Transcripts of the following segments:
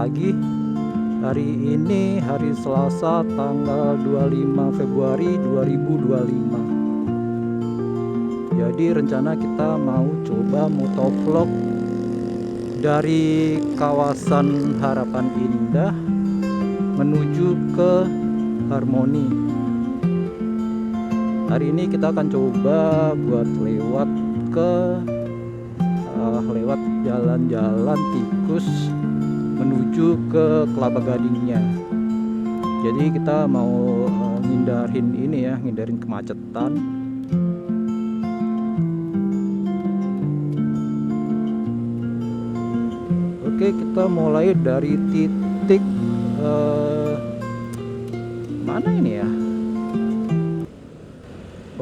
pagi. Hari ini hari Selasa tanggal 25 Februari 2025. Jadi rencana kita mau coba motovlog dari kawasan Harapan Indah menuju ke Harmoni. Hari ini kita akan coba buat lewat jalan-jalan tikus menuju ke Kelapa Gadingnya. Jadi kita mau ngindarin kemacetan. Oke, kita mulai dari titik mana ini ya?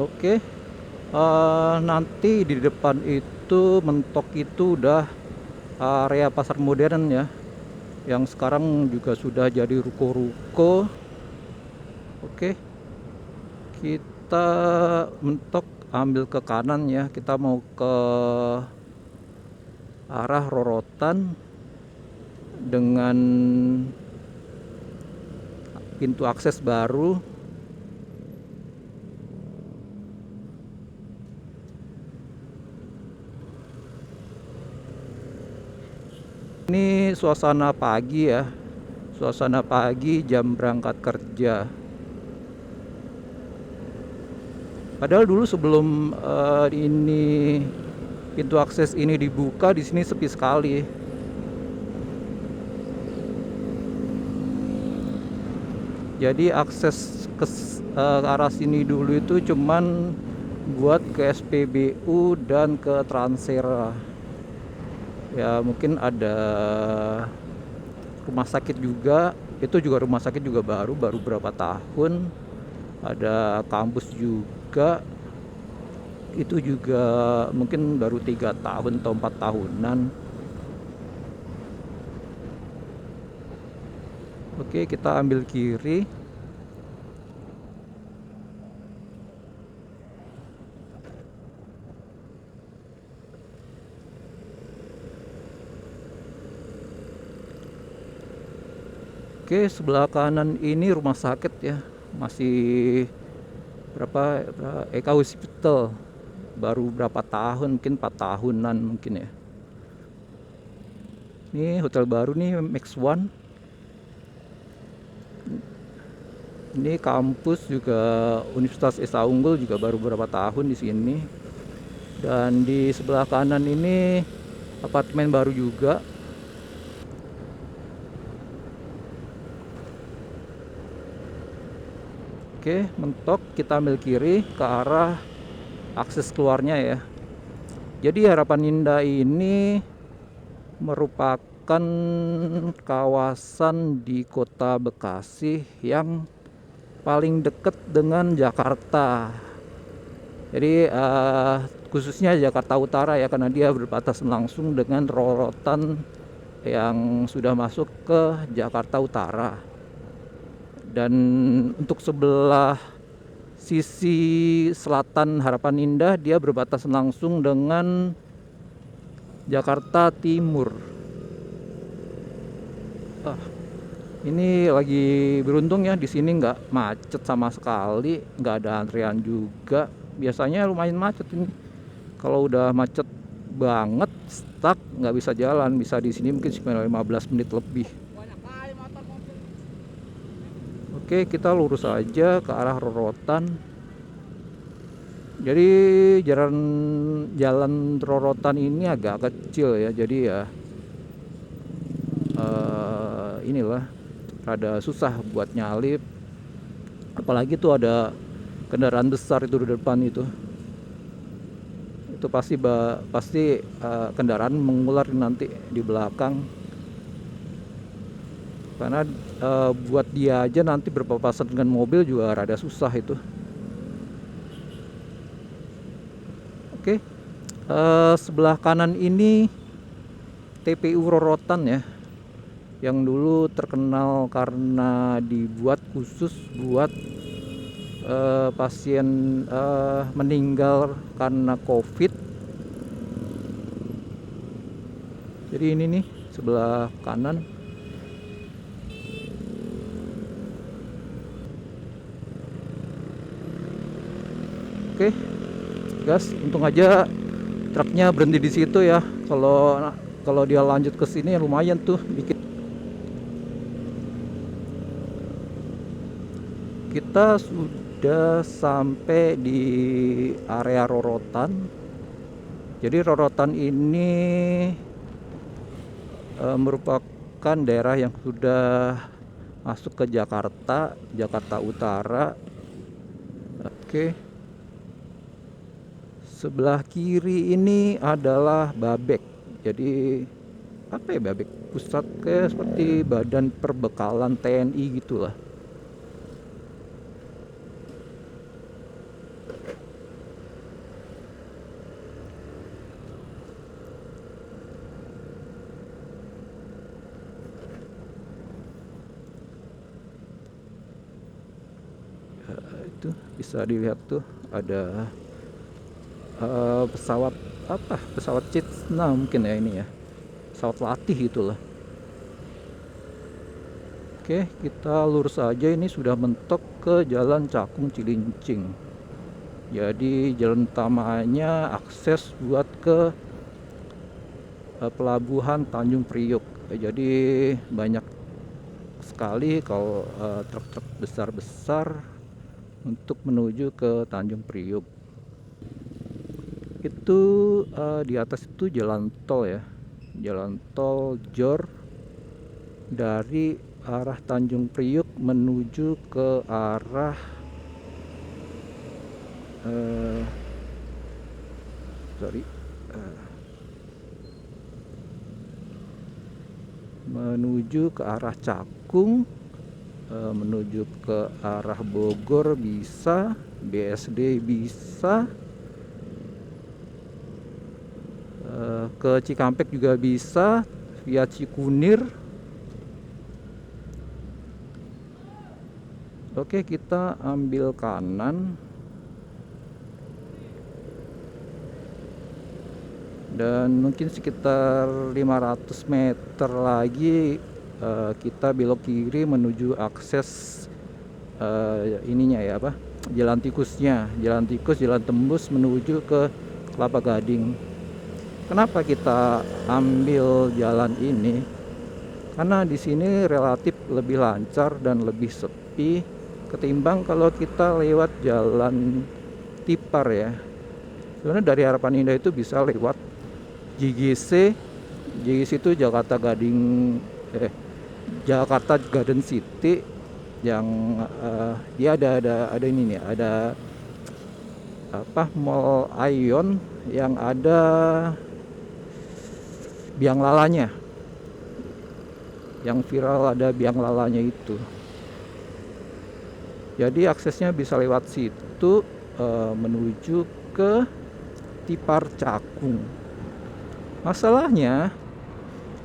Oke, nanti di depan itu mentok itu udah area pasar modern ya, yang sekarang juga sudah jadi ruko-ruko. Oke, kita mentok ambil ke kanan ya, kita mau ke arah Rorotan dengan pintu akses baru. Ini suasana pagi ya, suasana pagi jam berangkat kerja. Padahal dulu sebelum ini pintu akses ini dibuka, di sini sepi sekali. Jadi akses ke arah sini dulu itu cuman buat ke SPBU dan ke Transera. Ya mungkin ada rumah sakit juga, itu juga rumah sakit juga baru berapa tahun. Ada kampus juga, itu juga mungkin baru 3 tahun atau 4 tahunan. Oke, kita ambil kiri. Oke, sebelah kanan ini rumah sakit ya, masih berapa Eka Hospital, baru berapa tahun, mungkin 4 tahunan mungkin ya. Ini hotel baru nih, Max One. Ini kampus juga Universitas Esa Unggul, juga baru berapa tahun di sini. Dan di sebelah kanan ini apartemen baru juga. Oke, mentok kita ambil kiri ke arah akses keluarnya ya. Jadi Harapan Indah ini merupakan kawasan di Kota Bekasi yang paling dekat dengan Jakarta. Jadi khususnya Jakarta Utara ya, karena dia berbatasan langsung dengan Rorotan yang sudah masuk ke Jakarta Utara. Dan untuk sebelah sisi selatan Harapan Indah, dia berbatasan langsung dengan Jakarta Timur. Ini lagi beruntung ya, di sini nggak macet sama sekali, nggak ada antrian juga. Biasanya lumayan macet ini. Kalau udah macet banget, stuck, nggak bisa jalan, bisa di sini mungkin 15 menit lebih. Oke, kita lurus aja ke arah Rorotan. Jadi jalan Rorotan ini agak kecil ya, jadi ya inilah rada susah buat nyalip. Apalagi tuh ada kendaraan besar itu di depan itu pasti kendaraan mengular nanti di belakang. Karena buat dia aja nanti berpapasan dengan mobil juga rada susah itu. Oke, sebelah kanan ini TPU Rorotan ya, yang dulu terkenal karena dibuat khusus buat pasien meninggal karena COVID. Jadi ini nih sebelah kanan. Oke, gas. Untung aja truknya berhenti di situ ya. Kalau kalau dia lanjut ke sini lumayan tuh bikin. Kita sudah sampai di area rorotan. Jadi rorotan ini merupakan daerah yang sudah masuk ke Jakarta, Jakarta Utara. Oke. Sebelah kiri ini adalah Babek. Jadi apa ya Babek? Pusat kayak seperti badan perbekalan TNI gitulah. Itu bisa dilihat tuh ada pesawat apa? Pesawat Cessna mungkin ya ini ya. Pesawat latih itulah. Oke, kita lurus aja, ini sudah mentok ke Jalan Cakung Cilincing. Jadi jalan utamanya akses buat ke pelabuhan Tanjung Priok. Jadi banyak sekali kalau truk-truk besar-besar untuk menuju ke Tanjung Priok. Itu di atas itu jalan tol ya, jalan tol Jor dari arah Tanjung Priok menuju ke arah menuju ke arah Cakung, menuju ke arah Bogor bisa, BSD bisa, ke Cikampek juga bisa via Cikunir. Oke, kita ambil kanan dan mungkin sekitar 500 meter lagi kita belok kiri menuju akses ininya ya apa, jalan tikusnya, jalan tikus, jalan tembus menuju ke Kelapa Gading. Kenapa kita ambil jalan ini? Karena di sini relatif lebih lancar dan lebih sepi ketimbang kalau kita lewat jalan Tipar ya. Sebenarnya dari Harapan Indah itu bisa lewat JGC. JGC itu Jakarta Jakarta Garden City yang dia ada ini nih, ada apa, Mall Ion yang ada biang lalanya. Yang viral ada biang lalanya itu. Jadi aksesnya bisa lewat situ menuju ke Tipar Cakung. Masalahnya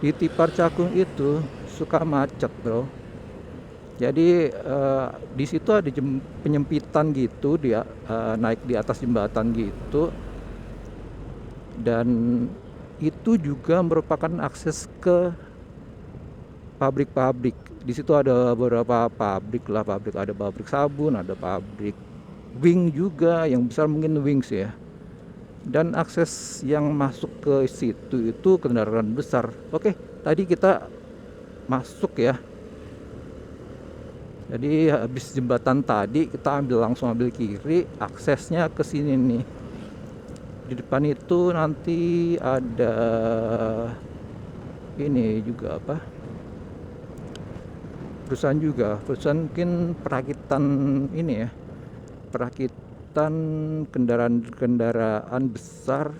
di Tipar Cakung itu suka macet, bro. Jadi di situ ada penyempitan gitu, dia naik di atas jembatan gitu, dan itu juga merupakan akses ke pabrik-pabrik. Di situ ada beberapa pabrik lah, ada pabrik sabun, ada pabrik Wing juga, yang besar mungkin Wings ya. Dan akses yang masuk ke situ itu kendaraan besar. Oke, tadi kita masuk ya. Jadi habis jembatan tadi kita langsung ambil kiri, aksesnya ke sini nih. Di depan itu nanti ada ini juga apa? Perusahaan mungkin perakitan ini ya, perakitan kendaraan besar,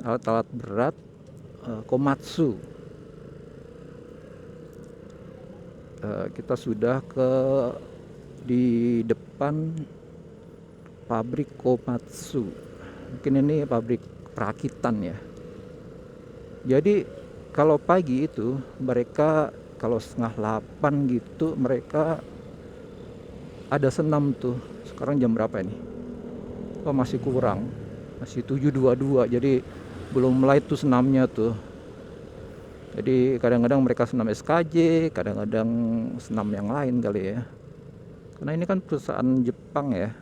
alat-alat berat, Komatsu. Kita sudah di depan pabrik Komatsu, mungkin ini pabrik perakitan ya. Jadi kalau pagi itu mereka, kalau 7:30 gitu, mereka ada senam tuh. Sekarang jam berapa ini? Oh, masih kurang, masih 7:22, jadi belum mulai tuh senamnya tuh. Jadi kadang-kadang mereka senam SKJ, kadang-kadang senam yang lain kali ya. Karena ini kan perusahaan Jepang ya.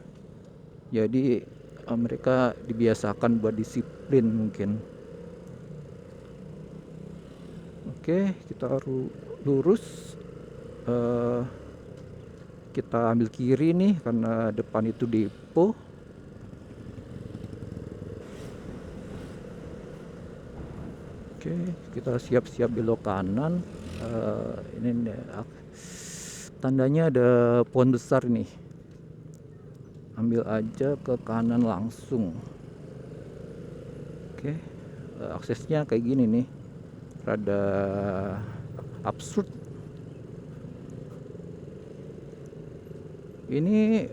Jadi mereka dibiasakan buat disiplin mungkin. Oke, kita lurus. Eh, kita ambil kiri nih karena depan itu depo. Oke, kita siap-siap belok kanan. Ini tandanya ada pohon besar nih. Ambil aja ke kanan langsung. Oke, aksesnya kayak gini nih. Rada absurd. Ini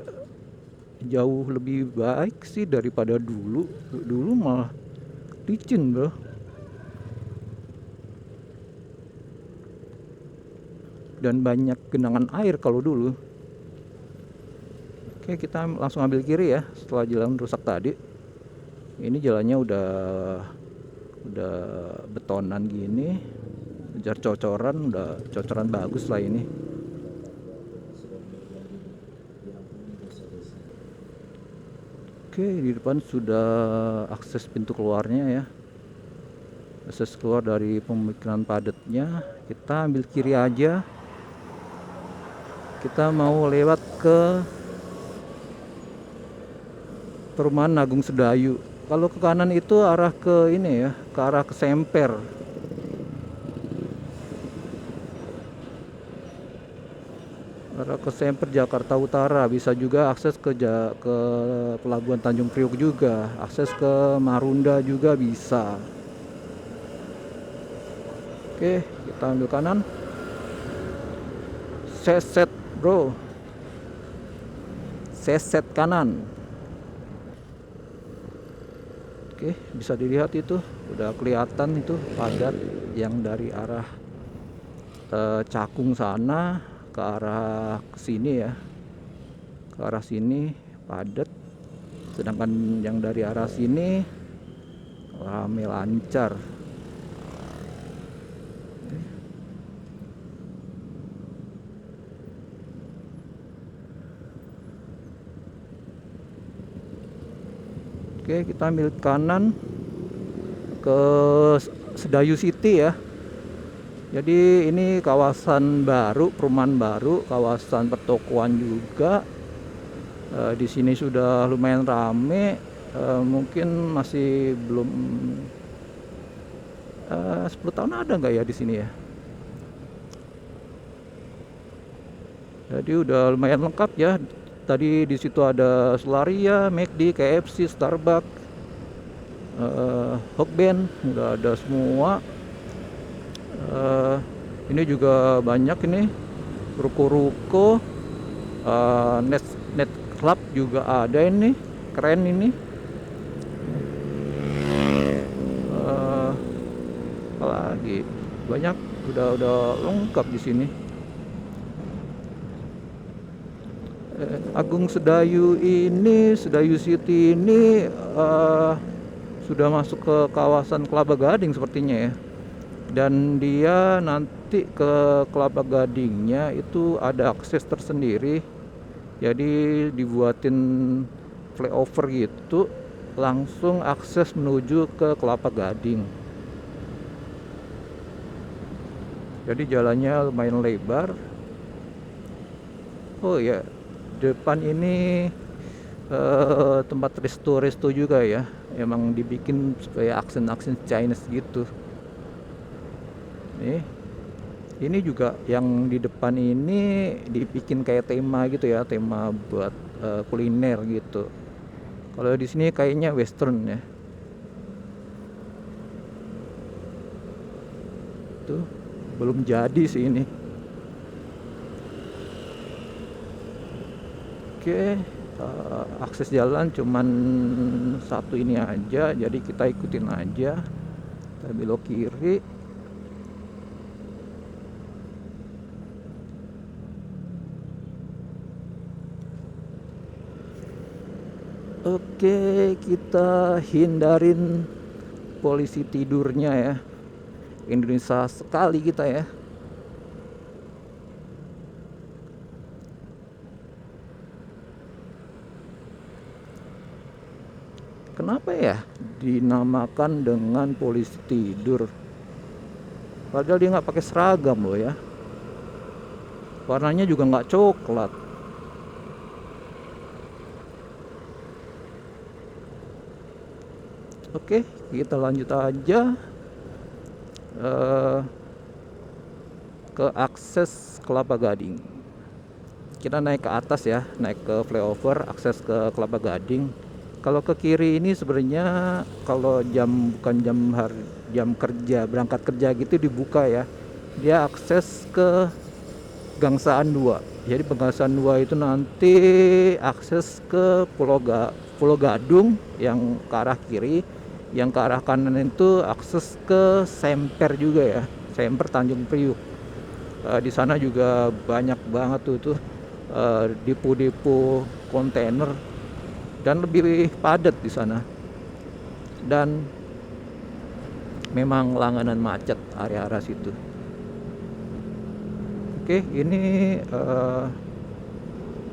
jauh lebih baik sih daripada dulu. Dulu malah licin, bro. Dan banyak genangan air kalau dulu. Oke, kita langsung ambil kiri ya setelah jalan rusak tadi. Ini jalannya udah betonan gini, udah cocoran bagus lah ini. Oke, di depan sudah akses pintu keluarnya ya. Akses keluar dari pemikiran padatnya. Kita ambil kiri aja. Kita mau lewat ke Perumahan Agung Sedayu. Kalau ke kanan itu arah ke ini ya, ke arah ke Semper. Arah ke Semper Jakarta Utara. Bisa juga akses ke Pelabuhan Tanjung Priok juga. Akses ke Marunda juga bisa. Oke, kita ambil kanan. Seset, bro. Seset kanan. Oke, bisa dilihat itu udah kelihatan itu padat yang dari arah Cakung sana ke arah sini ya. Ke arah sini padat. Sedangkan yang dari arah sini rame lancar. Oke, kita ambil kanan ke Sedayu City ya. Jadi ini kawasan baru, perumahan baru, kawasan pertokoan juga. Di sini sudah lumayan rame. Mungkin masih belum 10 tahun ada nggak ya di sini ya? Jadi udah lumayan lengkap ya. Tadi di situ ada Solaria, McD, KFC, Starbucks, Hokben, udah ada semua. Ini juga banyak ini ruko-ruko, net club juga ada ini, keren ini. Apalagi banyak, udah lengkap di sini. Agung Sedayu ini, Sedayu City ini sudah masuk ke kawasan Kelapa Gading sepertinya ya. Dan dia nanti ke Kelapa Gadingnya itu ada akses tersendiri. Jadi dibuatin flyover gitu, langsung akses menuju ke Kelapa Gading. Jadi jalannya lumayan lebar. Oh ya, depan ini tempat resto juga ya. Emang dibikin supaya aksen Chinese gitu. Ini juga yang di depan ini dibikin kayak tema gitu ya, tema buat kuliner gitu. Kalau di sini kayaknya western ya. Tuh, belum jadi sih ini. Oke, akses jalan cuman satu ini aja, jadi kita ikutin aja. Kita belok kiri. Oke, kita hindarin polisi tidurnya ya. Indonesia sekali kita ya. Kenapa ya dinamakan dengan polisi tidur? Padahal dia nggak pakai seragam loh ya. Warnanya juga nggak coklat. Oke, kita lanjut aja eh, ke akses Kelapa Gading. Kita naik ke atas ya, naik ke flyover, akses ke Kelapa Gading. Kalau ke kiri ini sebenarnya kalau bukan jam kerja, berangkat kerja gitu dibuka ya. Dia akses ke Gangsaan 2. Jadi Pegangsaan 2 itu nanti akses ke Pulau Gadung yang ke arah kiri, yang ke arah kanan itu akses ke Semper juga ya, Semper Tanjung Priuk. Di sana juga banyak banget tuh depo-depo kontainer dan lebih padat di sana. Dan memang langganan macet area-area situ. Oke, ini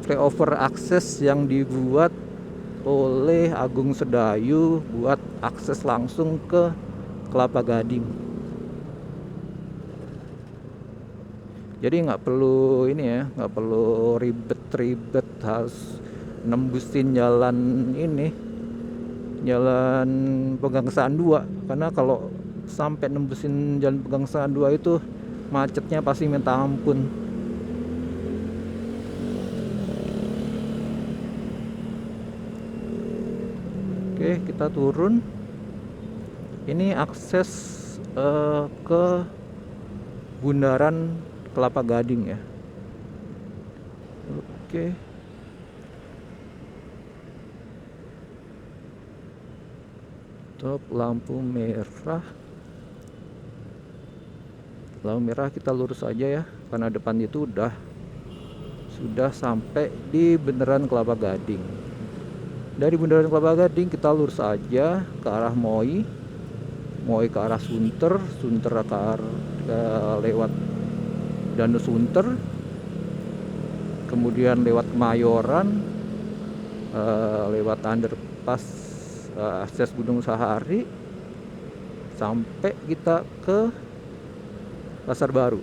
flyover akses yang dibuat oleh Agung Sedayu buat akses langsung ke Kelapa Gading. Jadi nggak perlu ini ya, nggak perlu ribet-ribet harus nembusin jalan ini, jalan Pegangsaan 2. Karena kalau sampai nembusin jalan Pegangsaan 2 itu macetnya pasti minta ampun. Oke, kita turun. Ini akses ke Bundaran Kelapa Gading ya. Oke. Stop lampu merah. Lampu merah kita lurus aja ya, karena depan itu sudah sampai di Bundaran Kelapa Gading. Dari Bundaran Kelapa Gading kita lurus aja ke arah Moi ke arah Sunter lewat Danau Sunter, kemudian lewat Kemayoran, lewat underpass akses Gunung Sahari, sampai kita ke Pasar Baru.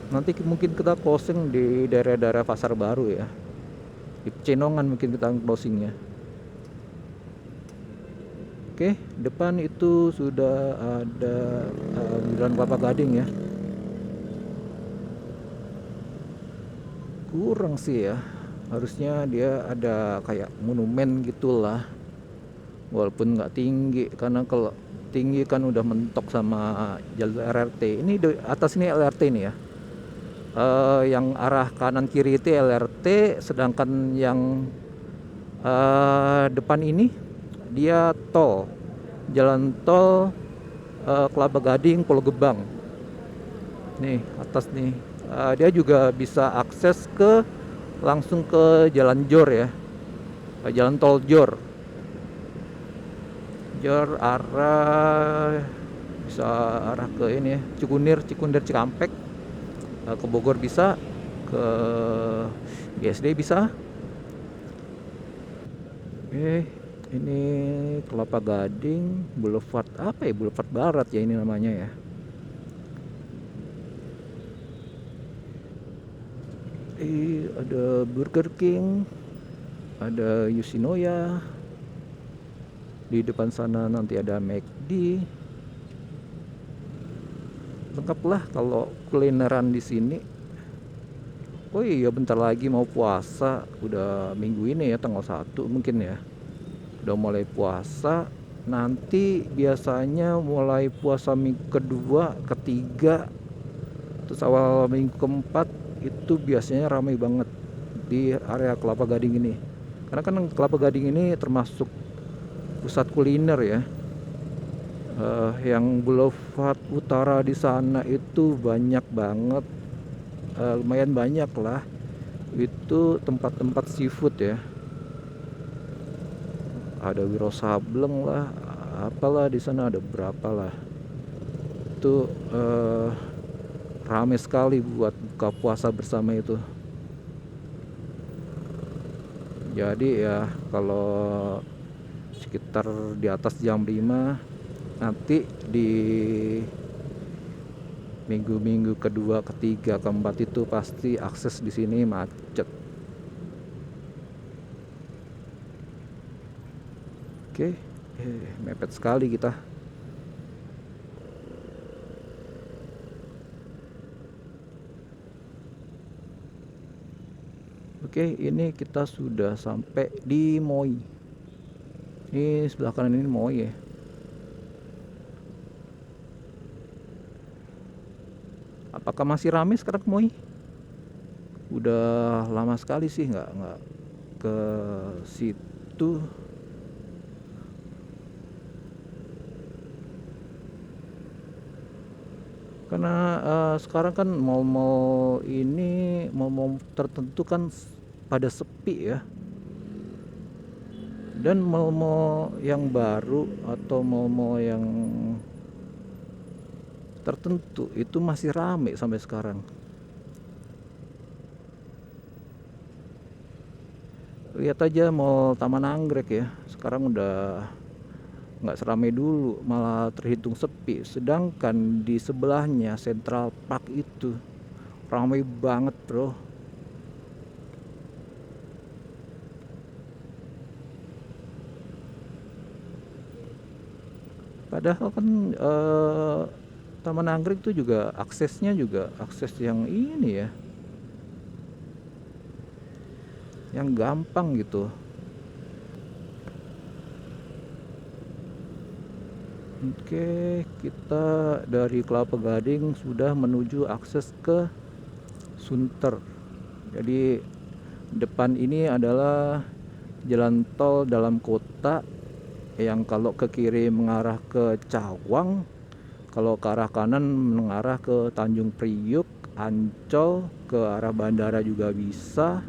Nanti mungkin kita closing di daerah-daerah Pasar Baru ya, di Pecenongan mungkin kita closingnya. Oke, depan itu sudah ada Bundaran Kelapa Gading ya. Kurang sih ya, harusnya dia ada kayak monumen gitulah, walaupun nggak tinggi, karena kalau tinggi kan udah mentok sama jalur LRT. Ini atas ini LRT nih ya. Yang arah kanan kiri itu LRT, sedangkan yang depan ini dia tol, jalan tol Kelapa Gading Pulau Gebang. Nih atas nih, dia juga bisa akses langsung ke Jalan Jor ya, jalan tol Jor bisa arah ke ini ya, Cikunir Cikampek, ke Bogor bisa, ke BSD bisa. Ini Kelapa Gading Boulevard apa ya, Boulevard Barat ya ini namanya ya. Ada Burger King, ada Yoshinoya, di depan sana nanti ada McD. Lengkap lah kalau kulineran di sini. Oh iya, bentar lagi mau puasa, udah minggu ini ya, tanggal 1 mungkin ya, udah mulai puasa. Nanti biasanya mulai puasa minggu kedua, ketiga, terus awal minggu keempat itu biasanya ramai banget di area Kelapa Gading ini. Karena kan Kelapa Gading ini termasuk pusat kuliner ya. Yang Boulevard Utara di sana itu banyak banget, lumayan banyak lah, itu tempat-tempat seafood ya. Ada Wiro Sableng lah, apalah di sana ada berapa lah. Itu rame sekali buat buka puasa bersama itu. Jadi ya kalau sekitar di atas jam 5. Nanti di minggu-minggu kedua, ketiga, keempat itu pasti akses di sini macet. Oke, mepet sekali kita. Oke, ini kita sudah sampai di Moi. Ini sebelah kanan ini Moi ya. Apakah masih ramai sekarang Moi? Udah lama sekali sih nggak ke situ. Karena sekarang kan mall-mall ini, mall-mall tertentu kan pada sepi ya. Dan mall-mall yang baru atau mall-mall yang tertentu itu masih rame sampai sekarang. Lihat aja mall Taman Anggrek ya, sekarang udah nggak seramai dulu, malah terhitung sepi. Sedangkan di sebelahnya Central Park itu ramai banget bro. Padahal kan Taman Anggrek itu juga aksesnya juga akses yang ini ya, yang gampang gitu. Oke, kita dari Kelapa Gading sudah menuju akses ke Sunter. Jadi depan ini adalah jalan tol dalam kota yang kalau ke kiri mengarah ke Cawang, kalau ke arah kanan mengarah ke Tanjung Priuk, Ancol, ke arah bandara juga bisa.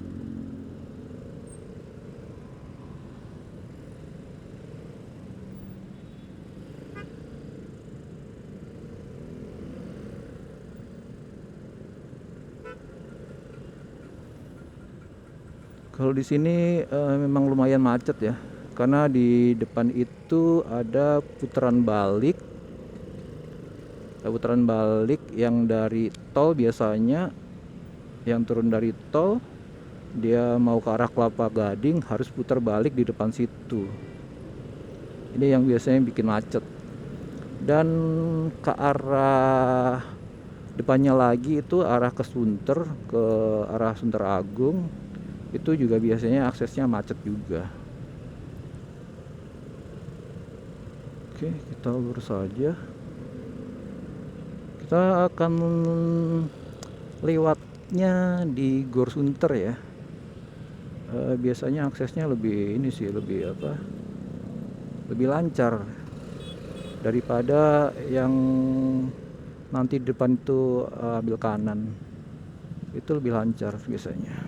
Kalau di sini memang lumayan macet ya, karena di depan itu ada putaran balik. Putaran balik yang dari tol biasanya, yang turun dari tol dia mau ke arah Kelapa Gading harus putar balik di depan situ. Ini yang biasanya bikin macet. Dan ke arah depannya lagi itu arah ke Sunter, ke arah Sunter Agung, itu juga biasanya aksesnya macet juga. Oke, kita lurus saja. Kita akan lewatnya di Gor Sunter ya. Biasanya aksesnya lebih ini sih, lebih apa? Lebih lancar daripada yang nanti di depan itu ambil kanan. Itu lebih lancar biasanya.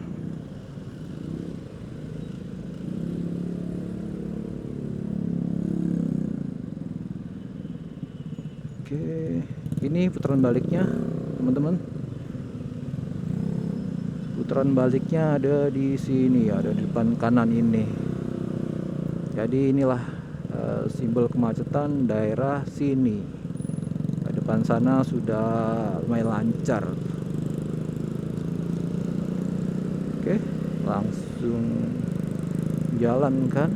Oke, ini putaran baliknya teman-teman. Putaran baliknya ada di sini, ada di depan kanan ini. Jadi inilah simbol kemacetan daerah sini. Depan sana sudah lumayan lancar. Oke, langsung jalan kan.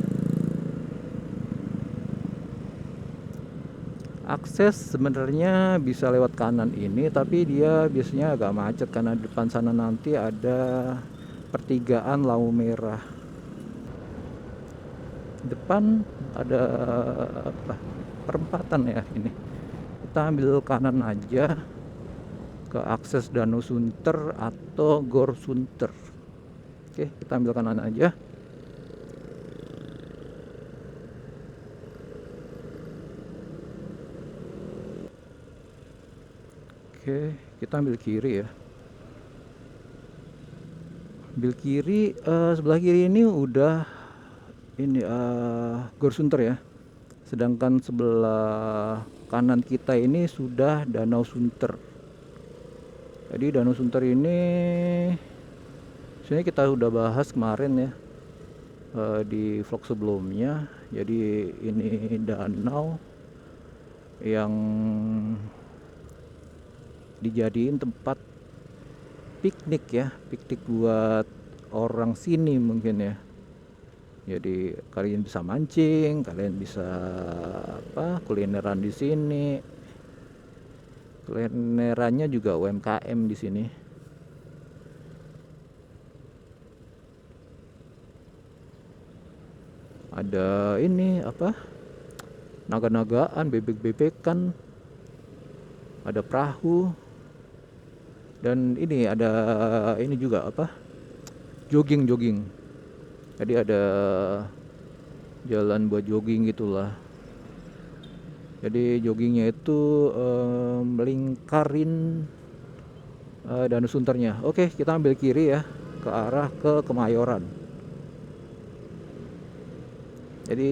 Akses sebenarnya bisa lewat kanan ini, tapi dia biasanya agak macet karena depan sana nanti ada pertigaan lampu merah. Depan ada apa? Perempatan ya ini. Kita ambil kanan aja ke akses Danau Sunter atau Gor Sunter. Oke, kita ambil kanan aja. Oke, kita ambil kiri ya. Ambil kiri, sebelah kiri ini udah ini Gor Sunter ya. Sedangkan sebelah kanan kita ini sudah Danau Sunter. Jadi Danau Sunter ini sebenarnya kita udah bahas kemarin ya. di vlog sebelumnya. Jadi ini danau yang dijadiin tempat piknik ya, piknik buat orang sini mungkin ya. Jadi kalian bisa mancing, kalian bisa kulineran di sini. Kulinerannya juga UMKM di sini. Ada ini naga-nagaan, bebek-bebekan, ada perahu, dan ini ada ini juga jogging. Jadi ada jalan buat jogging gitulah. Jadi joggingnya itu melingkarin Danau Sunternya. Oke, kita ambil kiri ya ke arah ke Kemayoran. Jadi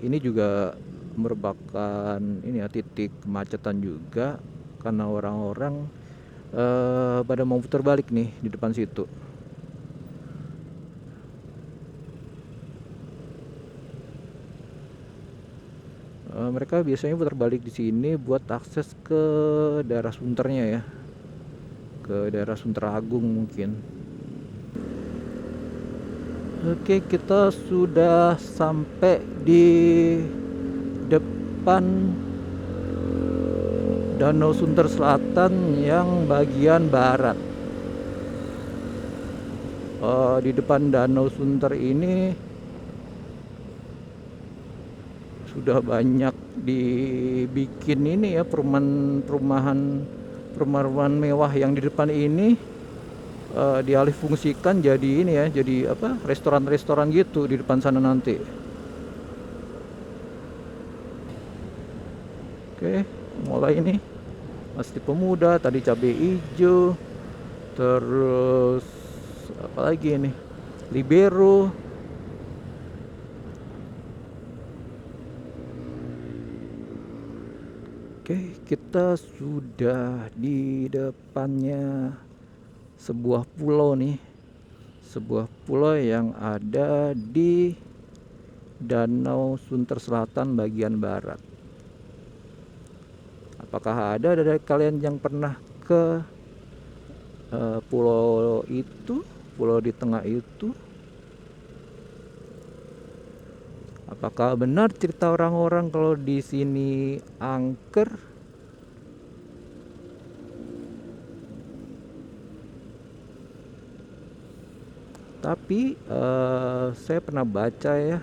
ini juga merupakan ini ya, titik kemacetan juga karena orang-orang pada mau putar balik nih di depan situ. Mereka biasanya putar balik di sini buat akses ke daerah Sunternya ya, ke daerah Sunter Agung mungkin. Oke, kita sudah sampai di depan Danau Sunter Selatan yang bagian barat. Di depan Danau Sunter ini sudah banyak dibikin ini ya, perumahan mewah yang di depan ini dialih fungsikan jadi ini ya, jadi restoran-restoran gitu di depan sana nanti. Oke, mulai ini Masjid Pemuda, tadi cabai hijau, terus apa lagi ini, Libero. Oke, kita sudah di depannya sebuah pulau nih, sebuah pulau yang ada di Danau Sunter Selatan bagian barat. Apakah ada dari kalian yang pernah ke pulau itu, pulau di tengah itu? Apakah benar cerita orang-orang kalau di sini angker? Tapi saya pernah baca ya,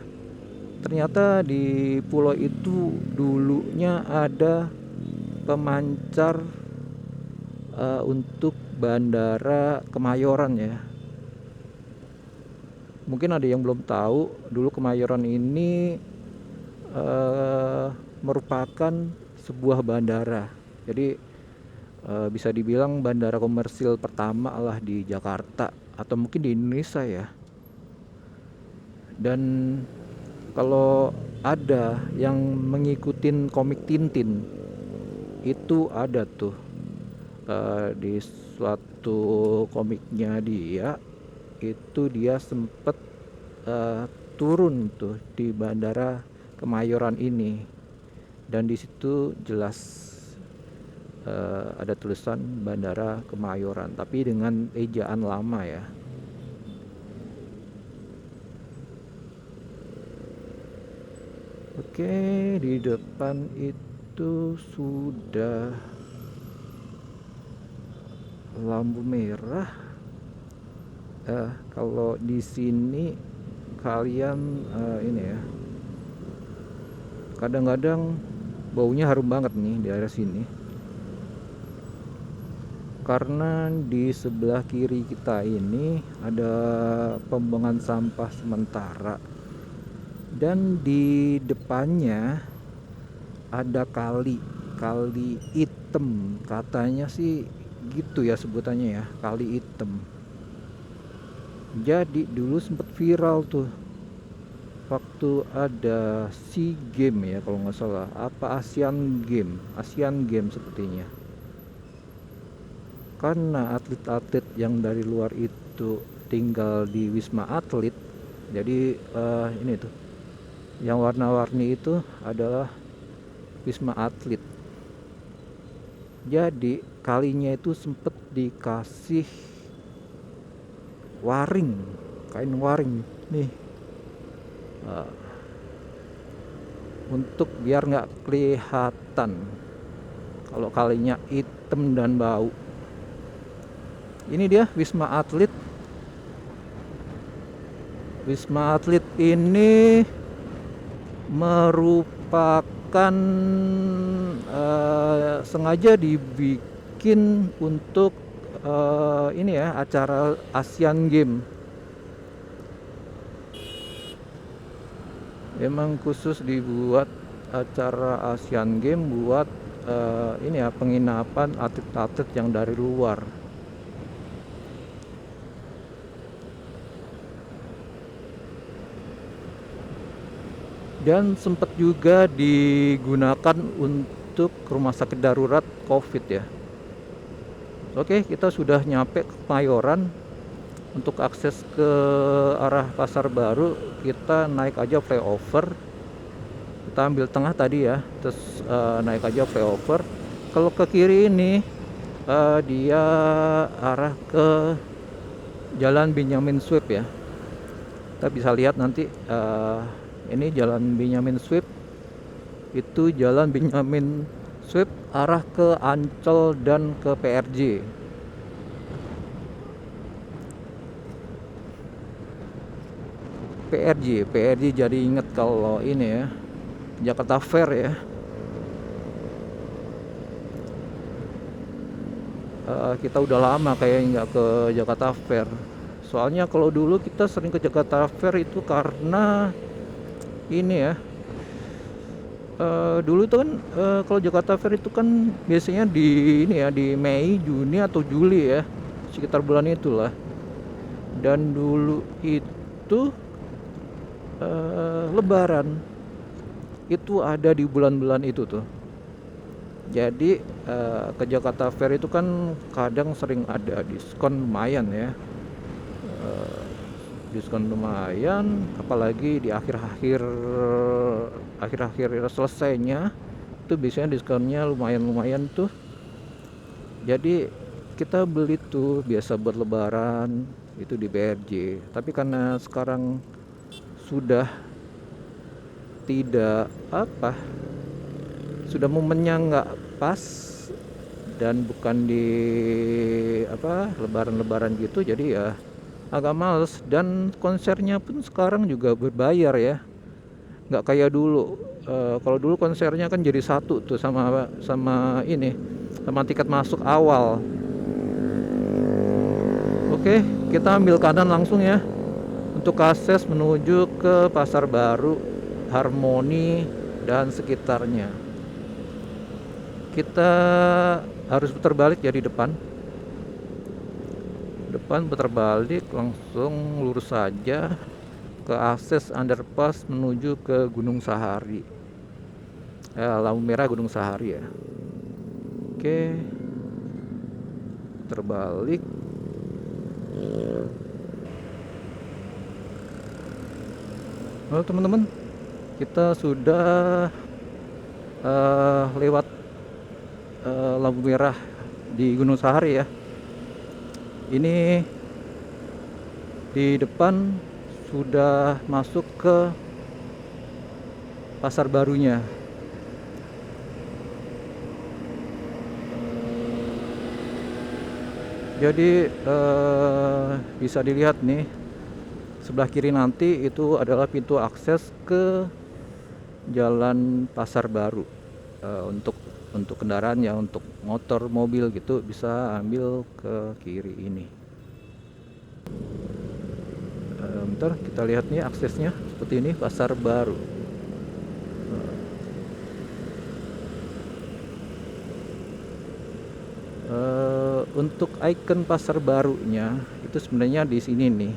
ternyata di pulau itu dulunya ada pemancar untuk bandara Kemayoran ya. Mungkin ada yang belum tahu, dulu Kemayoran ini merupakan sebuah bandara. Jadi bisa dibilang bandara komersil pertama lah di Jakarta atau mungkin di Indonesia ya. Dan kalau ada yang mengikutin komik Tintin, itu ada tuh di suatu komiknya dia, itu dia sempet turun tuh di bandara Kemayoran ini, dan di situ jelas ada tulisan Bandara Kemayoran tapi dengan ejaan lama ya. Oke, di depan itu sudah lampu merah. Kalau di sini kalian ini ya, kadang-kadang baunya harum banget nih di area sini. Karena di sebelah kiri kita ini ada pembuangan sampah sementara, dan di depannya ada kali hitam, katanya sih gitu ya sebutannya ya, kali hitam. Jadi dulu sempat viral tuh waktu ada SEA Games ya kalau nggak salah, Asian Games sepertinya. Karena atlet-atlet yang dari luar itu tinggal di Wisma Atlet, Jadi ini tuh yang warna-warni itu adalah Wisma Atlet. Jadi kalinya itu sempet dikasih waring, kain waring nih, uh, untuk biar nggak kelihatan kalau kalinya hitam dan bau. Ini dia Wisma Atlet. Wisma Atlet ini merupakan sengaja dibikin untuk ini ya, acara Asian Games. Memang khusus dibuat acara Asian Games buat ini ya, penginapan atlet-atlet yang dari luar. Dan sempat juga digunakan untuk rumah sakit darurat COVID ya. Oke, kita sudah nyampe ke Kemayoran. Untuk akses ke arah Pasar Baru, kita naik aja flyover. Kita ambil tengah tadi ya, terus naik aja flyover. Kalau ke kiri ini dia arah ke Jalan Benyamin Sueb ya. Kita bisa lihat nanti ini Jalan Benyamin Sueb, itu Jalan Benyamin Sueb arah ke Ancol dan ke PRJ. PRJ jadi inget kalau ini ya, Jakarta Fair ya. Kita udah lama kayak nggak ke Jakarta Fair. Soalnya kalau dulu kita sering ke Jakarta Fair itu karena ini ya, dulu itu kan kalau Jakarta Fair itu kan biasanya di ini ya, di Mei, Juni atau Juli ya, sekitar bulan itulah. Dan dulu itu Lebaran itu ada di bulan-bulan itu tuh. Jadi ke Jakarta Fair itu kan kadang sering ada diskon lumayan ya, diskon lumayan, apalagi di akhir-akhir selesainya itu biasanya diskonnya lumayan tuh. Jadi kita beli tuh biasa buat Lebaran itu di BRJ. Tapi karena sekarang sudah tidak sudah momennya nggak pas dan bukan di lebaran gitu, jadi ya agak males. Dan konsernya pun sekarang juga berbayar ya, nggak kayak dulu. Kalau dulu konsernya kan jadi satu tuh sama ini, sama tiket masuk awal. Oke, kita ambil kanan langsung ya untuk akses menuju ke Pasar Baru, Harmoni dan sekitarnya. Kita harus putar balik ya di depan putar balik, langsung lurus saja ke akses underpass menuju ke Gunung Sahari, lampu merah Gunung Sahari ya. Oke, terbalik. Halo teman-teman, kita sudah lewat lampu merah di Gunung Sahari ya. Ini di depan sudah masuk ke Pasar Barunya. Jadi bisa dilihat nih, sebelah kiri nanti itu adalah pintu akses ke Jalan Pasar Baru. Untuk kendaraan ya, untuk motor, mobil gitu bisa ambil ke kiri ini. Bentar, kita lihat nih aksesnya seperti ini, Pasar Baru. Untuk ikon Pasar Barunya itu sebenarnya di sini nih.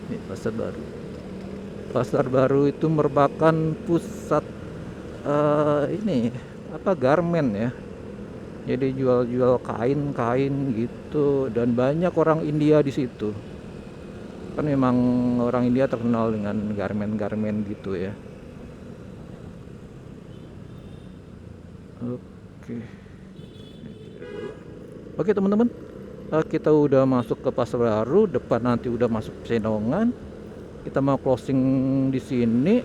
Ini Pasar Baru. Pasar Baru itu merupakan pusat ini garmen ya. Jadi jual-jual kain-kain gitu, dan banyak orang India di situ. Kan memang orang India terkenal dengan garmen-garmen gitu ya. Oke. Oke teman-teman, kita udah masuk ke pasar baru, depan nanti udah masuk Pecenongan. Kita mau closing di sini.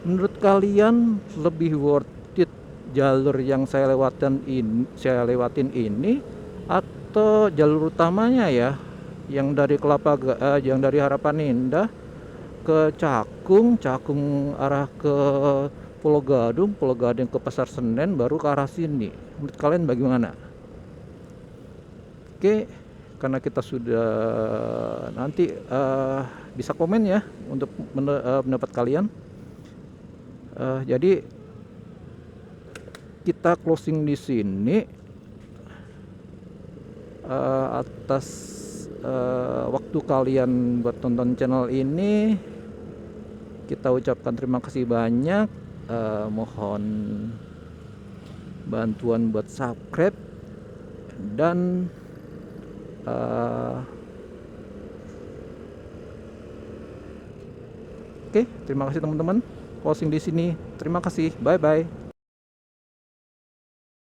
Menurut kalian lebih worth it jalur yang saya lewatin ini atau jalur utamanya ya, yang dari Harapan Indah ke Cakung, Cakung arah ke Pulau Gadung ke Pasar Senen, baru ke arah sini. Menurut kalian bagaimana? Oke, karena kita sudah nanti bisa komen ya untuk pendapat kalian. Jadi kita closing di sini atas waktu kalian buat tonton channel ini. Kita ucapkan terima kasih banyak. Mohon bantuan buat subscribe dan oke, terima kasih teman-teman. Closing di sini. Terima kasih. Bye bye.